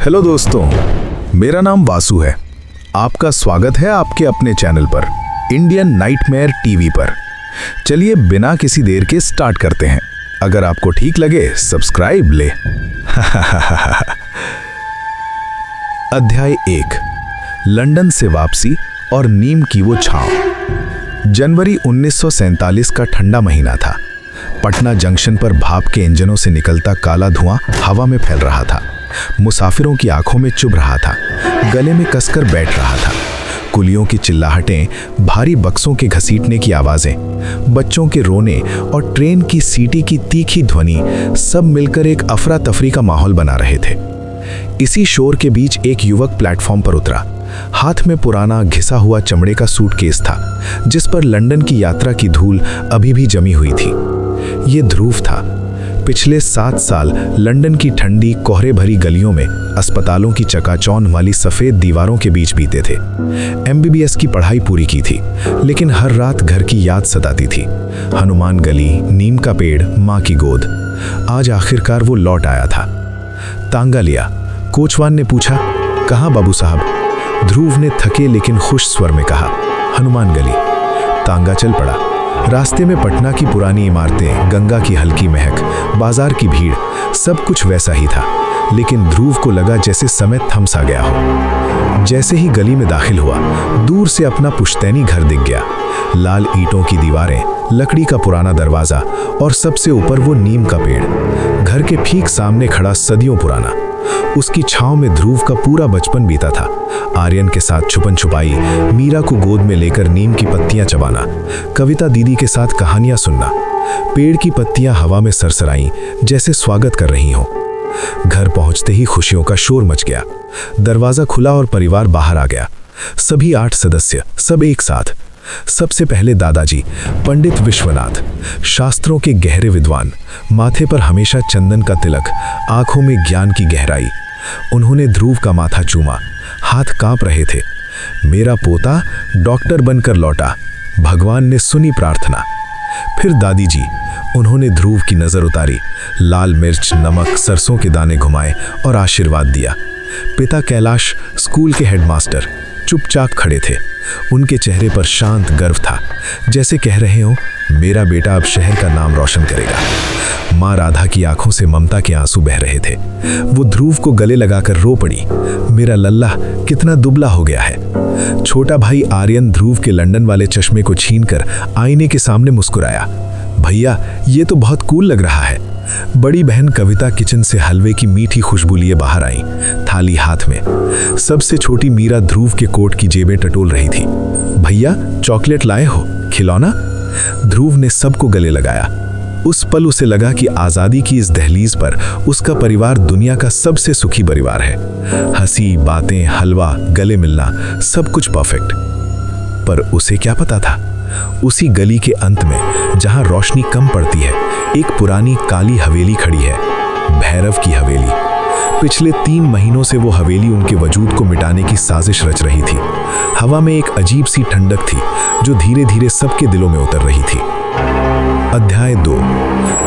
Hello दोस्तों, मेरा नाम वासु है। आपका स्वागत है आपके अपने चैनल पर, इंडियन नाइटमेयर टीवी पर। चलिए बिना किसी देर के स्टार्ट करते हैं। अगर आपको ठीक लगे सब्सक्राइब ले। अध्याय 1, लंदन से वापसी और नीम की वो छांव। जनवरी 1947 का ठंडा महीना था। पटना जंक्शन पर भाप के इंजनों से निकलता काला धुआं हवा में फैल रहा था। मुसाफिरों की आंखों में चुभ रहा था, गले में कसकर बैठ रहा था। कुलियों की चिल्लाहटें, भारी बक्सों के घसीटने की आवाजें, बच्चों के रोने और ट्रेन की सीटी की तीखी ध्वनि सब मिलकर एक अफरा तफरी का माहौल बना रहे थे। इसी शोर के बीच एक युवक प्लेटफॉर्म पर उतरा। हाथ में पुराना घिसा हुआ चमड़े का सूटकेस था, जिस पर लंदन की यात्रा की धूल अभी भी जमी हुई थी। ये ध्रुव था। पिछले 7 साल लंदन की ठंडी कोहरे भरी गलियों में, अस्पतालों की चकाचौंध वाली सफ़ेद दीवारों के बीच बीते थे। MBBS की पढ़ाई पूरी की थी, लेकिन हर रात घर की याद सताती थी। हनुमान गली, नीम का पेड़, माँ की गोद। आज आखिरकार वो लौट आया था। तांगा लिया। कोचवान ने पूछा, कहाँ बाबू साहब? ध्रुव ने थके लेकिन खुश स्वर में कहा, हनुमान गली। तांगा चल पड़ा। रास्ते में पटना की पुरानी इमारतें, गंगा की हल्की महक, बाजार की भीड़, सब कुछ वैसा ही था। लेकिन ध्रुव को लगा जैसे समय थम सा गया हो। जैसे ही गली में दाखिल हुआ, दूर से अपना पुश्तैनी घर दिख गया। लाल ईंटों की दीवारें, लकड़ी का पुराना दरवाजा और सबसे ऊपर वो नीम का पेड़। घर के ठीक सामने खड़ा सदियों पुराना। उसकी छांव में ध्रुव का पूरा बचपन बीता था। आर्यन के साथ छुपन छुपाई, मीरा को गोद में लेकर नीम की पत्तियां चबाना, कविता दीदी के साथ कहानियां सुनना। पेड़ की पत्तियां हवा में सरसराईं, जैसे स्वागत कर रही हों। घर पहुंचते ही खुशियों का शोर मच गया। दरवाजा खुला और परिवार बाहर आ गया। सभी 8 सदस्य, सब एक साथ। सबसे पहले दादाजी, पंडित विश्वनाथ, शास्त्रों के गहरे विद्वान, माथे पर हमेशा चंदन का तिलक, आंखों में ज्ञान की गहराई। उन्होंने ध्रुव का माथा चूमा, हाथ कांप रहे थे। मेरा पोता डॉक्टर बनकर लौटा, भगवान ने सुनी प्रार्थना। फिर दादी जी, उन्होंने ध्रुव की नजर उतारी, लाल मिर्च, नमक, सरसों के दाने घुमाए और आशीर्वाद दिया। पिता कैलाश, स्कूल के हेडमास्टर, चुपचाप खड़े थे। उनके चेहरे पर शांत गर्व था, जैसे कह रहे हो, मेरा बेटा अब शहर का नाम रोशन करेगा। माँ राधा की आंखों से ममता के आंसू बह रहे थे। वो ध्रुव को गले लगाकर रो पड़ी, मेरा लल्ला कितना दुबला हो गया है। छोटा भाई आर्यन ध्रुव के लंदन वाले चश्मे को छीनकर आईने के सामने मुस्कुराया, भैया ये तो बहुत कूल लग रहा है। बड़ी बहन कविता किचन से हलवे की मीठी खुशबू लिए बाहर आई, थाली हाथ में। सबसे छोटी मीरा ध्रुव के कोट की जेबें टटोल रही थी। भैया चॉकलेट लाए हो, खिलौना? ध्रुव ने सबको गले लगाया। उस पल उसे लगा कि आज़ादी की इस दहलीज पर उसका परिवार दुनिया का सबसे सुखी परिवार है। हंसी, बातें, हलवा, गले मिलना, सब कुछ परफेक्ट। पर उसे क्या पता था, उसी गली के अंत में, जहां रोशनी कम पड़ती है, एक पुरानी काली हवेली खड़ी है, भैरव की हवेली। पिछले 3 महीनों से वो हवेली उनके वजूद को मिटाने की साजिश रच रही थी। हवा में एक अजीब सी ठंडक थी, जो धीरे धीरे सबके दिलों में उतर रही थी। अध्याय 2,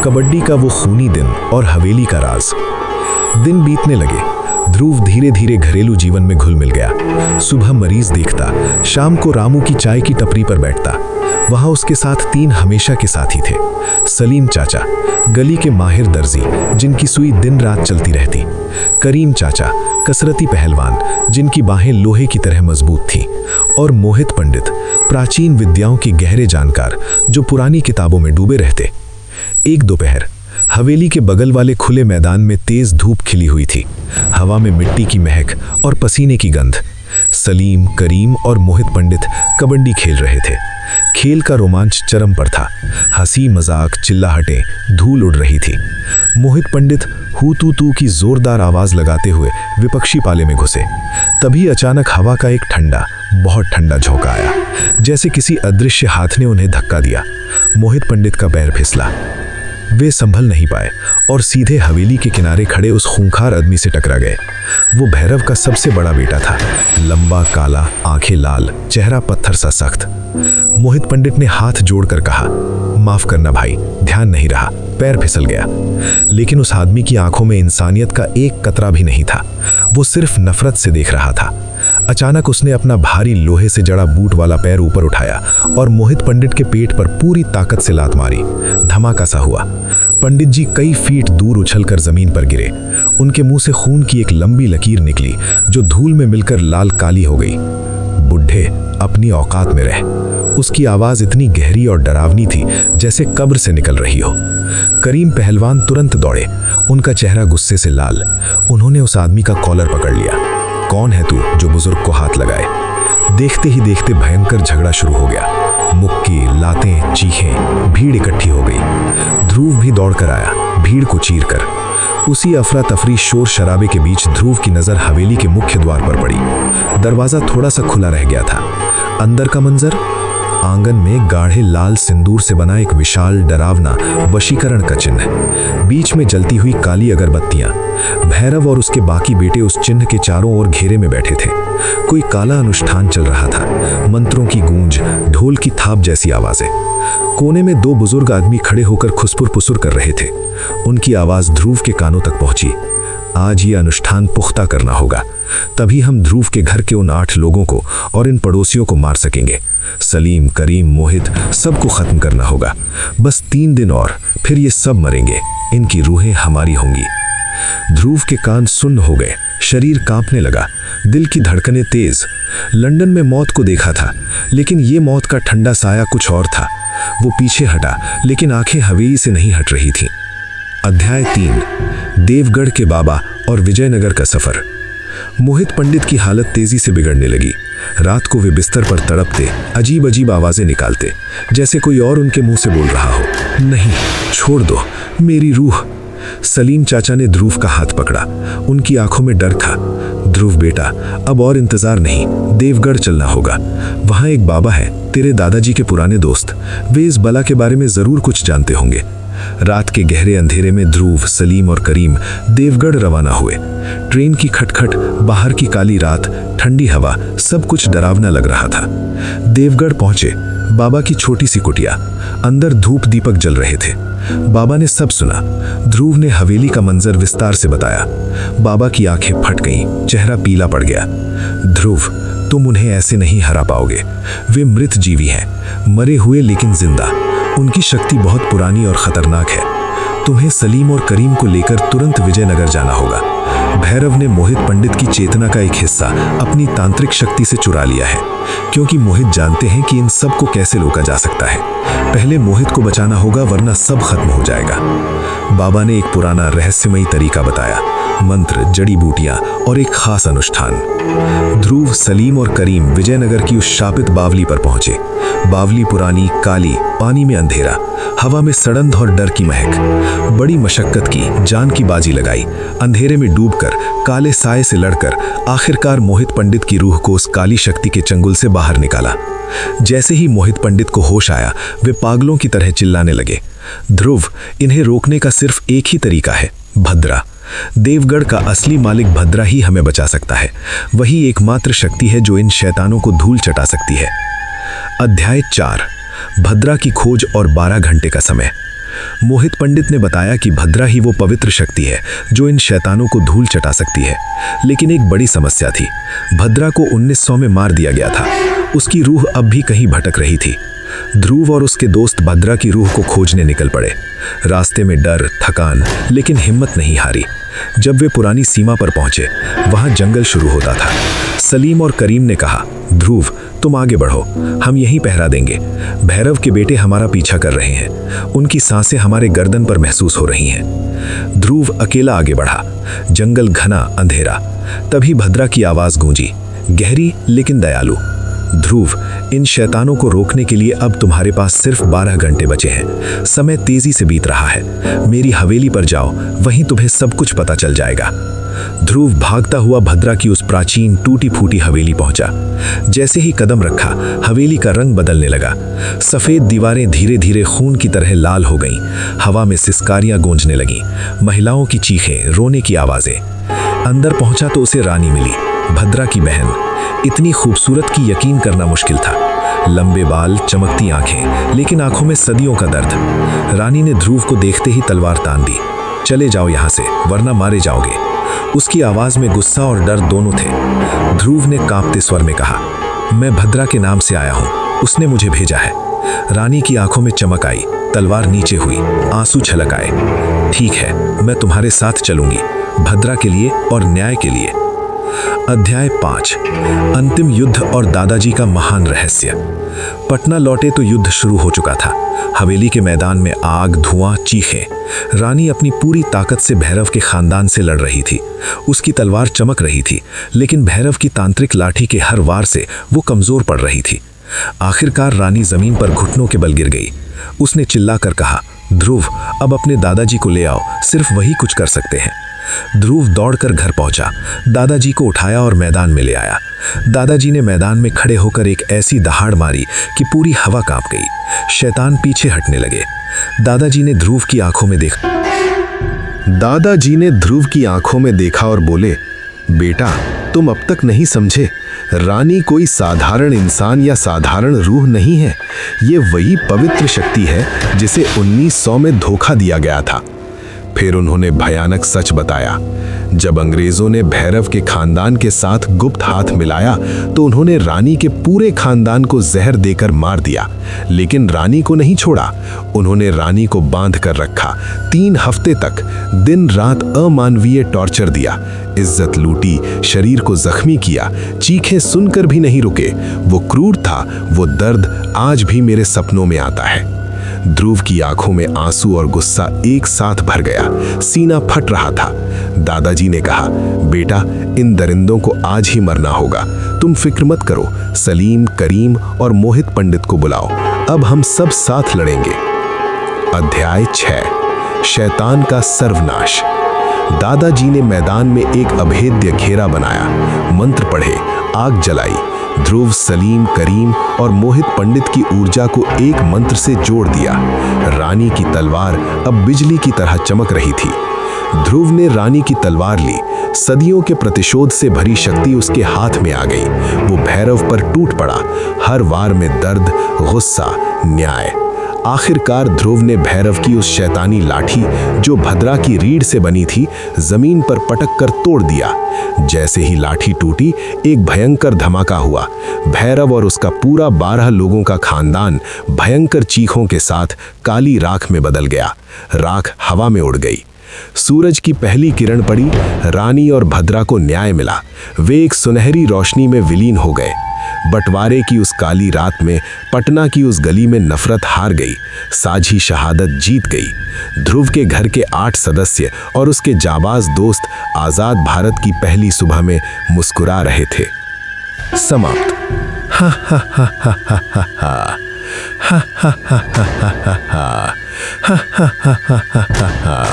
कबड्डी का वो खूनी दिन और हवेली का राज। दिन बीतने लगे। ध्रुव धीरे धीरे घरेलू जीवन में घुल मिल गया। सुबह मरीज देखता, शाम को रामू की चाय की टपरी पर बैठता। वहां उसके साथ 3 हमेशा के साथी थे। सलीम चाचा, गली के माहिर दर्जी, जिनकी सुई दिन रात चलती रहती। करीम चाचा, कसरती पहलवान, जिनकी बाहें लोहे की तरह मजबूत थीं। और मोहित पंडित, प्राचीन विद्याओं के गहरे जानकार, जो पुरानी किताबों में डूबे रहते। एक दोपहर हवेली के बगल वाले खुले मैदान में तेज धूप खिली हुई थी। हवा में मिट्टी की महक और पसीने की गंध। सलीम, करीम और मोहित पंडित कबड्डी खेल रहे थे। खेल का रोमांच चरम पर था। हंसी, मजाक, चिल्लाहटें, धूल उड़ रही थी। मोहित पंडित हू तू तू की जोरदार आवाज लगाते हुए विपक्षी पाले में घुसे। तभी अचानक हवा का एक ठंडा, बहुत ठंडा झोंका आया, जैसे किसी अदृश्य हाथ ने उन्हें धक्का दिया। मोहित पंडित का पैर फिसला। वे संभल नहीं पाए और सीधे हवेली के किनारे खड़े उस खूंखार आदमी से टकरा गए। वो भैरव का सबसे बड़ा बेटा था, लंबा, काला, आंखें लाल, चेहरा पत्थर सा सख्त। मोहित पंडित ने हाथ जोड़कर कहा, माफ करना भाई, ध्यान नहीं रहा, पैर फिसल गया। लेकिन उस आदमी की आंखों में इंसानियत का एक कतरा भी नहीं था, वो सिर्फ नफरत से देख रहा था। अचानक उसने अपना भारी लोहे से जड़ा बूट वाला पैर ऊपर उठाया और मोहित पंडित के पेट पर पूरी ताकत से लात मारी। धमाका सा हुआ। पंडित जी कई फीट दूर उछलकर जमीन पर गिरे। उनके मुंह से खून की एक लंबी लकीर निकली जो धूल में मिलकर लाल काली हो गई। बुढ़े, अपनी औकात में रह। उसकी आवाज इतनी गहरी और डरावनी थी जैसे कब्र से निकल रही हो। करीम पहलवान तुरंत दौड़े, उनका चेहरा गुस्से से लाल। उन्होंने उस आदमी का कॉलर पकड़ लिया। कौन है तू जो बुजुर्ग को हाथ लगाए? देखते ही देखते भयंकर झगड़ा शुरू हो गया। मुक्की, लातें, चीखें, भीड़ इकट्ठी हो गई। ध्रुव भी दौड़कर आया, भीड़ को चीरकर। उसी अफरा तफरी शोर शराबे के बीच ध्रुव की नजर हवेली के मुख्य द्वार पर पड़ी। दरवाजा थोड़ा सा खुला रह गया था। अंदर का मंजर, आंगन में गाढ़े लाल सिंदूर से बना एक विशाल डरावना वशीकरण का चिन्ह, बीच में जलती हुई काली अगरबत्तियां। भैरव और उसके बाकी बेटे उस चिन्ह के चारों ओर घेरे में बैठे थे। कोई काला अनुष्ठान चल रहा था, मंत्रों की गूंज, ढोल की थाप जैसी आवाजें। कोने में दो बुजुर्ग आदमी खड़े होकर खुसपुर पुसुर कर रहे थे। उनकी आवाज ध्रुव के कानों तक पहुंची। आज ये अनुष्ठान पुख्ता करना होगा, तभी हम ध्रुव के घर के उन 8 लोगों को और इन पड़ोसियों को मार सकेंगे। सलीम, करीम, मोहित, सबको खत्म करना होगा। बस 3 दिन और फिर ये सब मरेंगे, इनकी रूहें हमारी होंगी। ध्रुव के कान सुन्न हो गए, शरीर कांपने लगा, दिल की धड़कनें तेज। लंदन में मौत को देखा था, लेकिन ये मौत का ठंडा साया कुछ और था। वो पीछे हटा, लेकिन आंखें हवेली से नहीं हट रही थीं। अध्याय 3, देवगढ़ के बाबा और विजयनगर का सफर। मोहित पंडित की हालत तेजी से बिगड़ने लगी। रात को वे बिस्तर पर तड़पते, अजीब अजीब आवाजें निकालते, जैसे कोई और उनके मुंह से बोल रहा हो, नहीं, छोड़ दो मेरी रूह। सलीम चाचा ने ध्रुव का हाथ पकड़ा। उनकी आंखों में डर था। ध्रुव बेटा, अब और इंतजार नहीं, देवगढ़ चलना होगा। वहां एक बाबा है, तेरे दादाजी के पुराने दोस्त। वे इस बला के बारे में जरूर कुछ जानते होंगे। रात के गहरे अंधेरे में ध्रुव, सलीम और करीम देवगढ़ रवाना हुए। ट्रेन की खटखट, बाहर की काली रात, ठंडी हवा, सब कुछ डरावना लग रहा था। देवगढ़ पहुंचे। बाबा की छोटी सी कुटिया, अंदर धूप दीपक जल रहे थे। बाबा ने सब सुना। ध्रुव ने हवेली का मंजर विस्तार से बताया। बाबा की आंखें फट गईं, चेहरा पीला पड़ गया। ध्रुव, तुम उन्हें ऐसे नहीं हरा पाओगे। वे मृत जीवी हैं, मरे हुए लेकिन जिंदा। उनकी शक्ति बहुत पुरानी और खतरनाक है। तुम्हें सलीम और करीम को लेकर तुरंत विजयनगर जाना होगा। भैरव ने मोहित पंडित की चेतना का एक हिस्सा अपनी तांत्रिक शक्ति से चुरा लिया है, क्योंकि मोहित जानते हैं कि इन सब को कैसे रोका जा सकता है। पहले मोहित को बचाना होगा, वरना सब खत्म हो जाएगा। बाबा ने एक पुराना रहस्यमयी तरीका बताया, मंत्र, जड़ी बूटियां और एक खास अनुष्ठान। ध्रुव, सलीम और करीम विजयनगर की उस शापित बावली पर पहुंचे। बावली पुरानी, काली, पानी में अंधेरा, हवा में सड़ंध और डर की महक। बड़ी मशक्कत की, जान की बाजी लगाई। अंधेरे में डूबकर, काले साए से लड़कर आखिरकार मोहित पंडित की रूह को उस काली शक्ति के चंगुल से बाहर निकाला। जैसे ही मोहित पंडित को होश आया, वे पागलों की तरह चिल्लाने लगे। ध्रुव, इन्हें रोकने का सिर्फ एक ही तरीका है, भद्रा। देवगढ़ का असली मालिक भद्रा ही हमें बचा सकता है। वही एकमात्र शक्ति है जो इन शैतानों को धूल चटा सकती है। अध्याय 4, भद्रा की खोज और 12 घंटे का समय। मोहित पंडित ने बताया कि भद्रा ही वो पवित्र शक्ति है जो इन शैतानों को धूल चटा सकती है। लेकिन एक बड़ी समस्या थी। भद्रा को 1900 में मार दिया गया था। उसकी रूह अब भी कहीं भटक रही थी। ध्रुव और उसके दोस्त भद्रा की रूह को खोजने निकल पड़े। रास्ते में डर, थकान, लेकिन हिम्मत नहीं हारी। जब वे पुरानी सीमा पर पहुंचे, वहां जंगल शुरू होता था। सलीम और करीम ने कहा, ध्रुव, तुम आगे बढ़ो, हम यहीं पहरा देंगे। भैरव के बेटे हमारा पीछा कर रहे हैं। उनकी सांसें हमारे गर्दन पर महसूस हो रही हैं। ध्रुव अकेला आगे बढ़ा। जंगल घना, अंधेरा। तभी भद्रा की आवाज गूंजी, गहरी लेकिन दयालु। ध्रुव, इन शैतानों को रोकने के लिए अब तुम्हारे पास सिर्फ 12 घंटे बचे हैं। समय तेजी से बीत रहा है। मेरी हवेली पर जाओ, वहीं तुम्हें सब कुछ पता चल जाएगा। ध्रुव भागता हुआ भद्रा की उस प्राचीन टूटी फूटी हवेली पहुंचा। जैसे ही कदम रखा, हवेली का रंग बदलने लगा। सफेद दीवारें धीरे धीरे खून की तरह लाल हो गईं। हवा में सिसकारियां गूंजने लगीं, महिलाओं की चीखें, रोने की आवाजें। अंदर पहुंचा तो उसे रानी मिली, भद्रा की बहन। इतनी खूबसूरत कि यकीन करना मुश्किल था। लंबे बाल, चमकती आंखें, लेकिन आंखों में सदियों का दर्द। रानी ने ध्रुव को देखते ही तलवार तान दी। चले जाओ यहां से, वरना मारे जाओगे। उसकी आवाज में गुस्सा और डर दोनों थे। ध्रुव ने कांपते स्वर में कहा, मैं भद्रा के नाम से आया हूं, उसने मुझे भेजा है। रानी की आंखों में चमक आई, तलवार नीचे हुई, आंसू छलक आए। ठीक है, मैं तुम्हारे साथ चलूंगी, भद्रा के लिए और न्याय के लिए। अध्याय 5, अंतिम युद्ध और दादाजी का महान रहस्य। पटना लौटे तो युद्ध शुरू हो चुका था। हवेली के मैदान में आग, धुआं, चीखें। रानी अपनी पूरी ताकत से भैरव के खानदान से लड़ रही थी। उसकी तलवार चमक रही थी, लेकिन भैरव की तांत्रिक लाठी के हर वार से वो कमजोर पड़ रही थी। आखिरकार रानी जमीन पर घुटनों के बल गिर गई। उसने चिल्लाकर कहा, ध्रुव, अब अपने दादाजी को ले आओ, सिर्फ वही कुछ कर सकते हैं। ध्रुव दौड़कर घर पहुंचा, दादाजी को उठाया और मैदान में ले आया। दादाजी ने मैदान में खड़े होकर एक ऐसी दहाड़ मारी कि पूरी हवा कांप गई। शैतान पीछे हटने लगे। दादाजी ने ध्रुव की आंखों में देखा और बोले, बेटा, तुम अब तक नहीं समझे। रानी कोई साधारण इंसान या साधारण रूह नहीं है। ये वही पवित्र शक्ति है जिसे 1900 में धोखा दिया गया था। फिर उन्होंने भयानक सच बताया। जब अंग्रेजों ने भैरव के खानदान के साथ गुप्त हाथ मिलाया तो उन्होंने रानी के पूरे खानदान को जहर देकर मार दिया, लेकिन रानी को नहीं छोड़ा। उन्होंने रानी को बांध कर रखा। 3 हफ्ते तक दिन रात अमानवीय टॉर्चर दिया, इज्जत लूटी, शरीर को जख्मी किया। चीखें सुनकर भी नहीं रुके। वो क्रूर था, वो दर्द आज भी मेरे सपनों में आता है। ध्रुव की आंखों में आंसू और गुस्सा एक साथ भर गया, सीना फट रहा था। दादाजी ने कहा, बेटा, इन दरिंदों को आज ही मरना होगा। तुम फिक्र मत करो, सलीम, करीम और मोहित पंडित को बुलाओ, अब हम सब साथ लड़ेंगे। अध्याय 6, शैतान का सर्वनाश। दादाजी ने मैदान में एक अभेद्य घेरा बनाया, मंत्र पढ़े, आग जलाई। ध्रुव, सलीम, करीम और मोहित पंडित की ऊर्जा को एक मंत्र से जोड़ दिया। रानी की तलवार अब बिजली की तरह चमक रही थी। ध्रुव ने रानी की तलवार ली। सदियों के प्रतिशोध से भरी शक्ति उसके हाथ में आ गई। वो भैरव पर टूट पड़ा, हर वार में दर्द, गुस्सा, न्याय। आखिरकार ध्रुव ने भैरव की उस शैतानी लाठी, जो भद्रा की रीढ़ से बनी थी, जमीन पर पटक कर तोड़ दिया। जैसे ही लाठी टूटी, एक भयंकर धमाका हुआ। भैरव और उसका पूरा 12 लोगों का खानदान भयंकर चीखों के साथ काली राख में बदल गया। राख हवा में उड़ गई। सूरज की पहली किरण पड़ी। रानी और भद्रा को न्याय मिला। वे एक सुनहरी रोशनी में विलीन हो गए। बंटवारे की उस काली रात में पटना की उस गली में नफरत हार गई, साझी शहादत जीत गई। ध्रुव के घर के 8 सदस्य और उसके जाबाज दोस्त आजाद भारत की पहली सुबह में मुस्कुरा रहे थे। समाप्त। हा हा हा हा हा हा हा हा हा हा हा हा हा हा।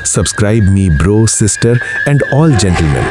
Subscribe me, bro, sister and all gentlemen.